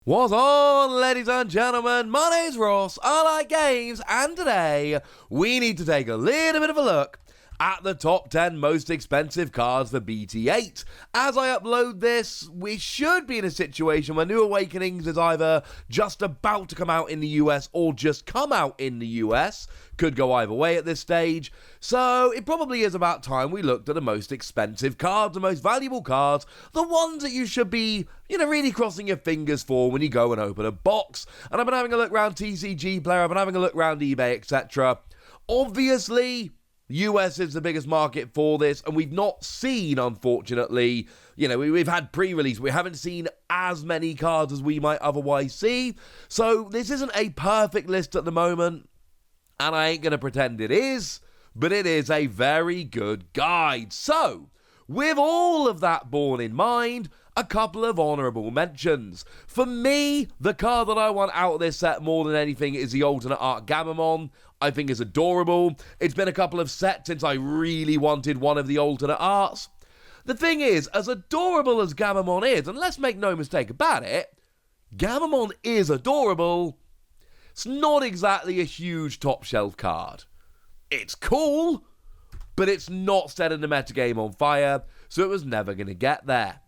What's on, ladies and gentlemen? My name's Ross, I like games, and today we need to take a little bit of a look at the top 10 most expensive cards for BT8. As I upload this, we should be in a situation where New Awakenings is either just about to come out in the US or just come out in the US. Could go either way at this stage. So it probably is about time we looked at the most expensive cards, the most valuable cards, the ones that you should be, really crossing your fingers for when you go and open a box. And I've been having a look around TCG Player, I've been having a look around eBay, etc. Obviously, US is the biggest market for this, and we've not seen, unfortunately, we've had pre-release, we haven't seen as many cards as we might otherwise see, so this isn't a perfect list at the moment, and I ain't going to pretend it is, but it is a very good guide. So, with all of that borne in mind, a couple of honourable mentions. For me, the card that I want out of this set more than anything is the alternate art Gamamon. I think it's adorable. It's been a couple of sets since I really wanted one of the alternate arts. The thing is, as adorable as Gamamon is, and let's make no mistake about it, Gamamon is adorable. It's not exactly a huge top shelf card. It's cool, but it's not setting the metagame on fire, so it was never going to get there.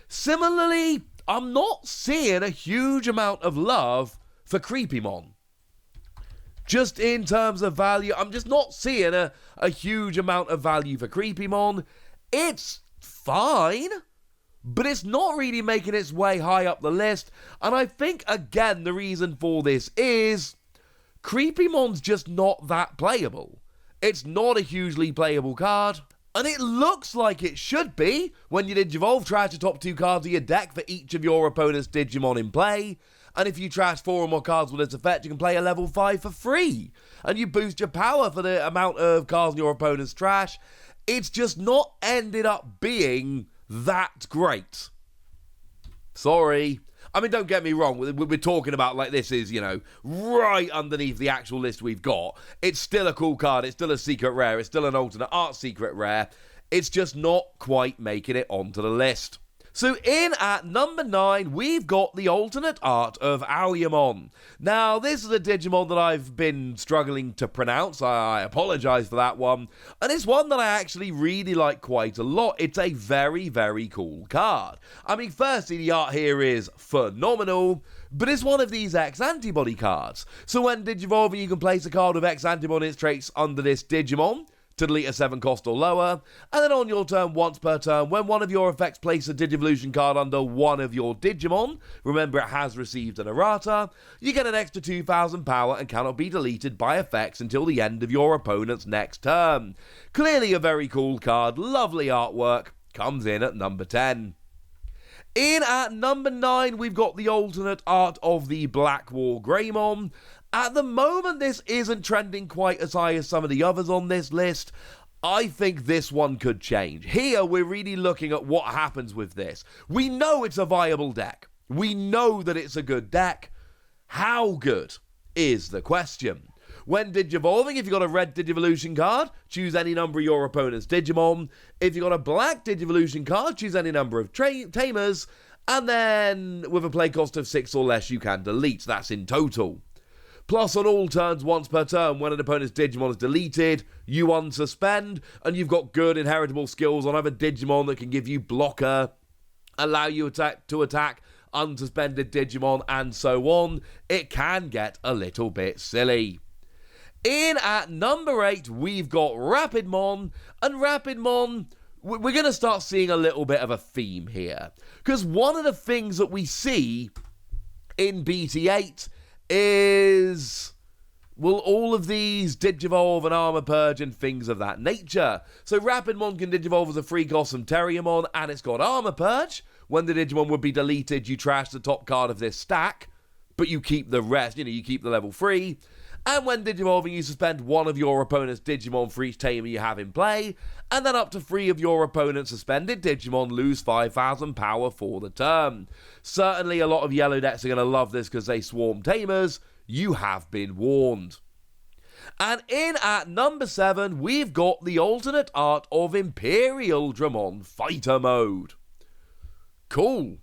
Similarly, I'm not seeing a huge amount of love for Creepymon. Just in terms of value, I'm just not seeing a huge amount of value for Creepymon. It's fine, but it's not really making its way high up the list. And I think, again, the reason for this is Creepymon's just not that playable. It's not a hugely playable card. And it looks like it should be when you Digivolve, trash the top 2 cards of your deck for each of your opponent's Digimon in play. And if you trash 4 or more cards with its effect, you can play a level 5 for free. And you boost your power for the amount of cards in your opponent's trash. It's just not ended up being that great. Sorry. I mean, don't get me wrong, we're talking about like this is, right underneath the actual list we've got. It's still a cool card, it's still a secret rare, it's still an alternate art secret rare. It's just not quite making it onto the list. So in at number 9, we've got the alternate art of Ryudamon. Now, this is a Digimon that I've been struggling to pronounce. I apologise for that one. And it's one that I actually really like quite a lot. It's a very, very cool card. I mean, firstly, the art here is phenomenal, but it's one of these X-Antibody cards. So when Digivolving, you can place a card with X-Antibody traits under this Digimon to delete a 7 cost or lower, and then on your turn, once per turn, when one of your effects place a Digivolution card under one of your Digimon, remember it has received an errata, you get an extra 2,000 power and cannot be deleted by effects until the end of your opponent's next turn. Clearly a very cool card, lovely artwork, comes in at number 10. In at number 9, we've got the alternate art of the BLACKWARGREYHON. At the moment, this isn't trending quite as high as some of the others on this list. I think this one could change. Here, we're really looking at what happens with this. We know it's a viable deck. We know that it's a good deck. How good is the question? When Digivolving, if you've got a red Digivolution card, choose any number of your opponent's Digimon. If you've got a black Digivolution card, choose any number of Tamers. And then, with a play cost of 6 or less, you can delete. That's in total. Plus, on all turns, once per turn, when an opponent's Digimon is deleted, you unsuspend, and you've got good inheritable skills on other Digimon that can give you blocker, allow you to attack unsuspended Digimon, and so on. It can get a little bit silly. In at number 8, we've got Rapidmon, and Rapidmon, we're going to start seeing a little bit of a theme here. Because one of the things that we see in BT8 is, well, all of these Digivolve and Armor Purge and things of that nature. So Rapidmon can Digivolve as a free cost from Terriermon, and it's got Armor Purge. When the Digimon would be deleted, you trash the top card of this stack, but you keep the rest, you keep the level 3. And when Digivolving, you suspend one of your opponent's Digimon for each tamer you have in play, and then up to 3 of your opponent's suspended Digimon lose 5,000 power for the turn. Certainly a lot of yellow decks are going to love this because they swarm tamers. You have been warned. And in at number 7, we've got the alternate art of Imperial Dramon Fighter Mode. Cool.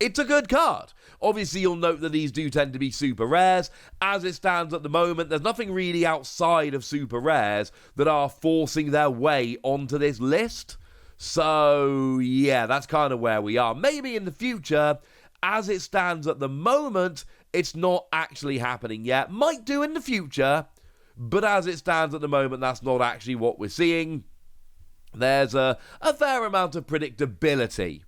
It's a good card. Obviously, you'll note that these do tend to be super rares. As it stands at the moment, there's nothing really outside of super rares that are forcing their way onto this list. So, yeah, that's kind of where we are. Maybe in the future, as it stands at the moment, it's not actually happening yet. Might do in the future, but as it stands at the moment, that's not actually what we're seeing. There's a fair amount of predictability,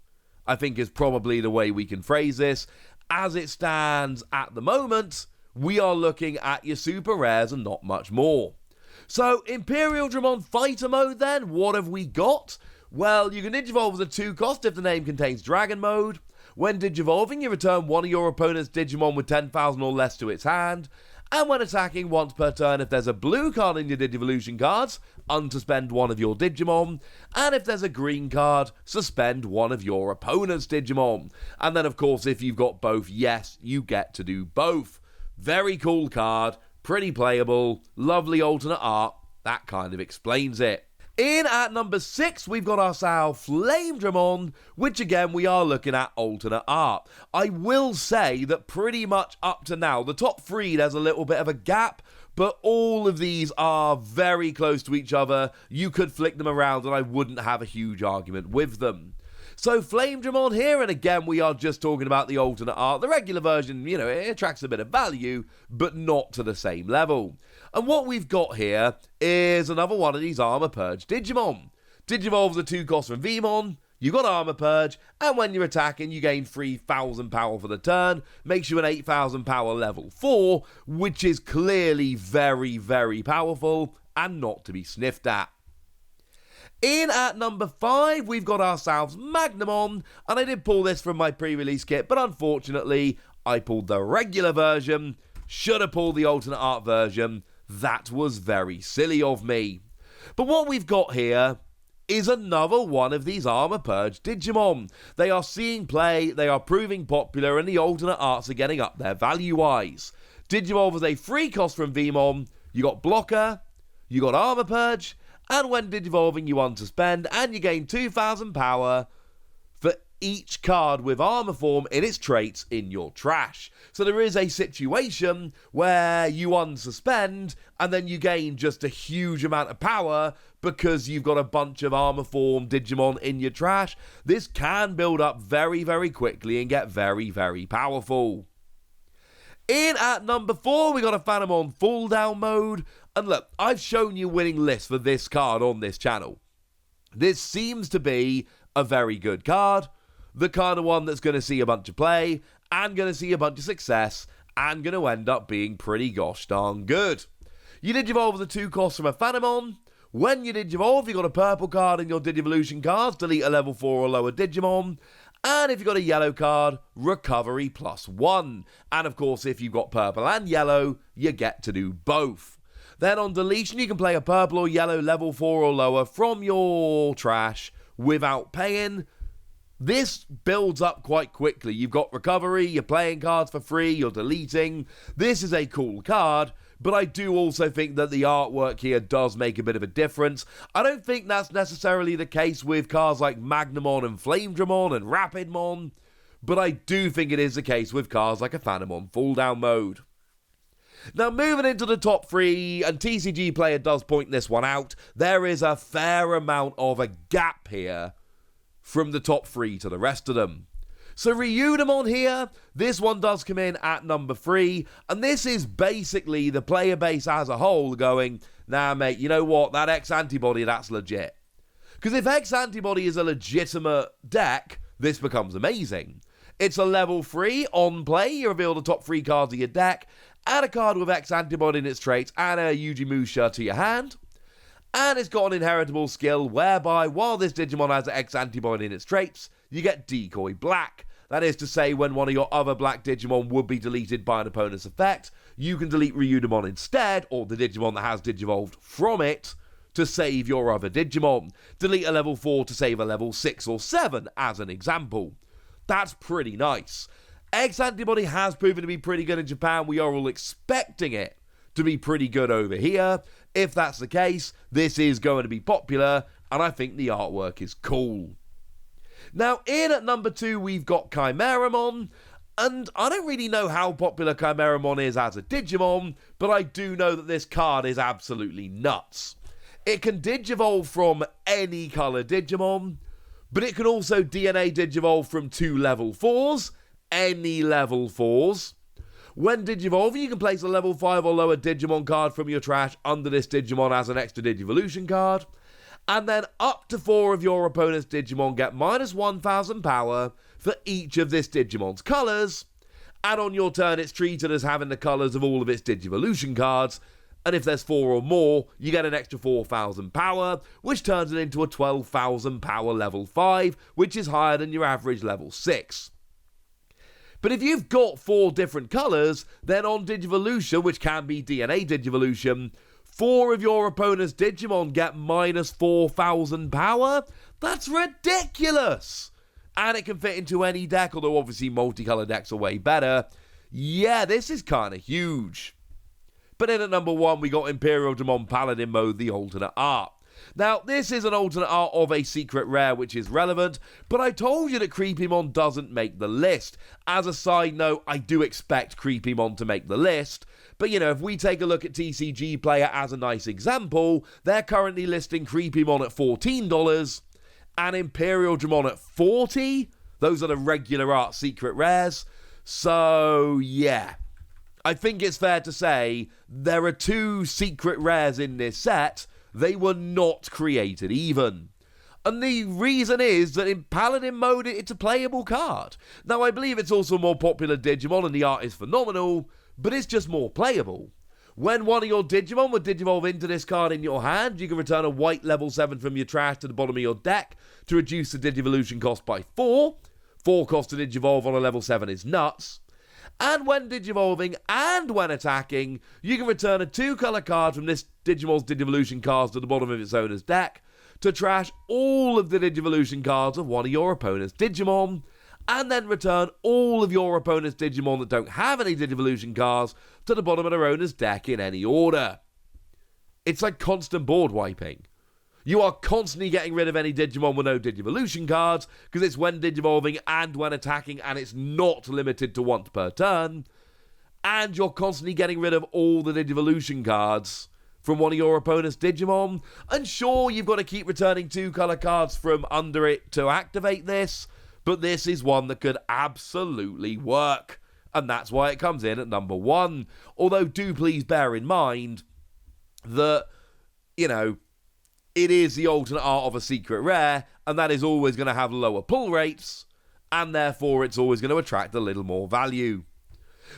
I think is probably the way we can phrase this. As it stands at the moment, we are looking at your super rares and not much more. So, Imperial Dramon Fighter Mode then, what have we got? Well, you can Digivolve as a 2-cost if the name contains Dragon Mode. When Digivolving, you return one of your opponent's Digimon with 10,000 or less to its hand. And when attacking once per turn, if there's a blue card in your Digivolution cards, unsuspend one of your Digimon. And if there's a green card, suspend one of your opponent's Digimon. And then, of course, if you've got both, yes, you get to do both. Very cool card, pretty playable, lovely alternate art. That kind of explains it. In at number 6, we've got ourselves Flamedramon, which again, we are looking at alternate art. I will say that pretty much up to now, the top 3, there's a little bit of a gap, but all of these are very close to each other. You could flick them around and I wouldn't have a huge argument with them. So Flamedramon here, and again, we are just talking about the alternate art. The regular version, you know, it attracts a bit of value, but not to the same level. And what we've got here is another one of these Armor Purge Digimon. Digivolves a 2-cost from Vmon, you got Armor Purge, and when you're attacking, you gain 3,000 power for the turn, makes you an 8,000 power level 4, which is clearly very, very powerful, and not to be sniffed at. In at number 5, we've got ourselves Magnamon, and I did pull this from my pre-release kit, but unfortunately, I pulled the regular version. Should have pulled the alternate art version. That was very silly of me. But what we've got here is another one of these Armor Purge Digimon. They are seeing play, they are proving popular, and the alternate arts are getting up there value-wise. Digivolve is a 3-cost from Vmon. You got Blocker, you got Armor Purge, and when Digivolving, you unsuspend, and you gain 2,000 power for each card with armor form in its traits in your trash. So there is a situation where you unsuspend, and then you gain just a huge amount of power because you've got a bunch of armor form Digimon in your trash. This can build up very, very quickly and get very, very powerful. In at number 4, we got a Phantomon Fall Down mode. And look, I've shown you winning lists for this card on this channel. This seems to be a very good card. The kind of one that's going to see a bunch of play, and going to see a bunch of success, and going to end up being pretty gosh darn good. You Digivolve the 2-cost from a Phantomon. When you Digivolve, you got a purple card in your Digivolution cards, delete a level 4 or lower Digimon. And if you've got a yellow card, recovery +1. And of course, if you've got purple and yellow, you get to do both. Then on deletion, you can play a purple or yellow level 4 or lower from your trash without paying. This builds up quite quickly. You've got recovery, you're playing cards for free, you're deleting. This is a cool card, but I do also think that the artwork here does make a bit of a difference. I don't think that's necessarily the case with cards like Magnamon and Flamedramon and Rapidmon, but I do think it is the case with cards like a Phantomon Fall Down mode. Now, moving into the top 3, and TCG Player does point this one out, there is a fair amount of a gap here from the top 3 to the rest of them. So Ryudamon here, this one does come in at number 3, and this is basically the player base as a whole going, nah mate, you know what, that X-Antibody, that's legit. Because if X-Antibody is a legitimate deck, this becomes amazing. It's a level 3 on play, you reveal the top 3 cards of your deck, add a card with X-Antibody in its traits, and a Yujimusha to your hand. And it's got an inheritable skill whereby, while this Digimon has an X-Antibody in its traits, you get Decoy Black. That is to say, when one of your other black Digimon would be deleted by an opponent's effect, you can delete Ryudamon instead, or the Digimon that has Digivolved from it, to save your other Digimon. Delete a level 4 to save a level 6 or 7, as an example. That's pretty nice. X-Antibody has proven to be pretty good in Japan. We are all expecting it to be pretty good over here. If that's the case, this is going to be popular, and I think the artwork is cool. Now, in at number 2, we've got KUMERAMON, And I don't really know how popular KUMERAMON is as a Digimon, but I do know that this card is absolutely nuts. It can Digivolve from any colour Digimon, but it can also DNA Digivolve from 2 level 4s, any level 4s. When Digivolving, you can place a level 5 or lower Digimon card from your trash under this Digimon as an extra Digivolution card. And then up to 4 of your opponent's Digimon get minus 1000 power for each of this Digimon's colours. And on your turn, it's treated as having the colours of all of its Digivolution cards. And if there's 4 or more, you get an extra 4000 power, which turns it into a 12,000 power level 5, which is higher than your average level 6. But if you've got 4 different colours, then on Digivolution, which can be DNA Digivolution, 4 of your opponent's Digimon get minus 4,000 power? That's ridiculous! And it can fit into any deck, although obviously multicolour decks are way better. Yeah, this is kind of huge. But in at number 1, we got Imperialdramon Paladin Mode, the alternate art. Now, this is an alternate art of a secret rare, which is relevant, but I told you that Creepymon doesn't make the list. As a side note, I do expect Creepymon to make the list, but you know, if we take a look at TCG Player as a nice example, they're currently listing Creepymon at $14 and Imperialdramon at $40. Those are the regular art secret rares. So, yeah. I think it's fair to say there are 2 secret rares in this set. They were not created even. And the reason is that in Paladin mode, it's a playable card. Now, I believe it's also a more popular Digimon and the art is phenomenal, but it's just more playable. When one of your Digimon would Digivolve into this card in your hand, you can return a white level 7 from your trash to the bottom of your deck to reduce the Digivolution cost by 4. 4 cost to Digivolve on a level 7 is nuts. And when Digivolving and when attacking, you can return a 2-colour card from this Digimon's Digivolution cards to the bottom of its owner's deck to trash all of the Digivolution cards of one of your opponent's Digimon, and then return all of your opponent's Digimon that don't have any Digivolution cards to the bottom of their owner's deck in any order. It's like constant board wiping. You are constantly getting rid of any Digimon with no Digivolution cards, because it's when Digivolving and when attacking, and it's not limited to once per turn. And you're constantly getting rid of all the Digivolution cards from one of your opponent's Digimon. And sure, you've got to keep returning 2-colour cards from under it to activate this, but this is one that could absolutely work. And that's why it comes in at number 1. Although do please bear in mind that, you know, it is the alternate art of a secret rare, and that is always going to have lower pull rates, and therefore it's always going to attract a little more value.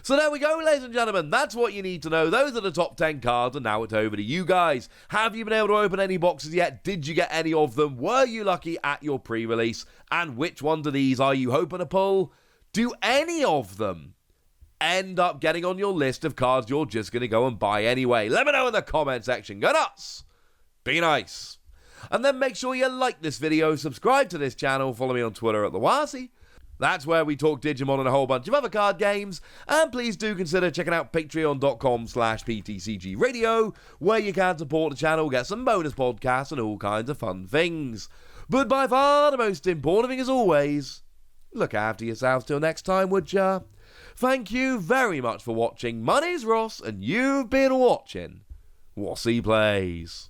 So there we go, ladies and gentlemen. That's what you need to know. Those are the top 10 cards, and now it's over to you guys. Have you been able to open any boxes yet? Did you get any of them? Were you lucky at your pre-release? And which ones of these are you hoping to pull? Do any of them end up getting on your list of cards you're just going to go and buy anyway? Let me know in the comment section. Go nuts! Be nice. And then make sure you like this video, subscribe to this channel, follow me on Twitter at the Wasi. That's where we talk Digimon and a whole bunch of other card games. And please do consider checking out patreon.com/PTCG Radio, where you can support the channel, get some bonus podcasts and all kinds of fun things. But by far the most important thing, as always, look after yourselves till next time, would ya? Thank you very much for watching. My name's Ross, and you've been watching Wasi Plays.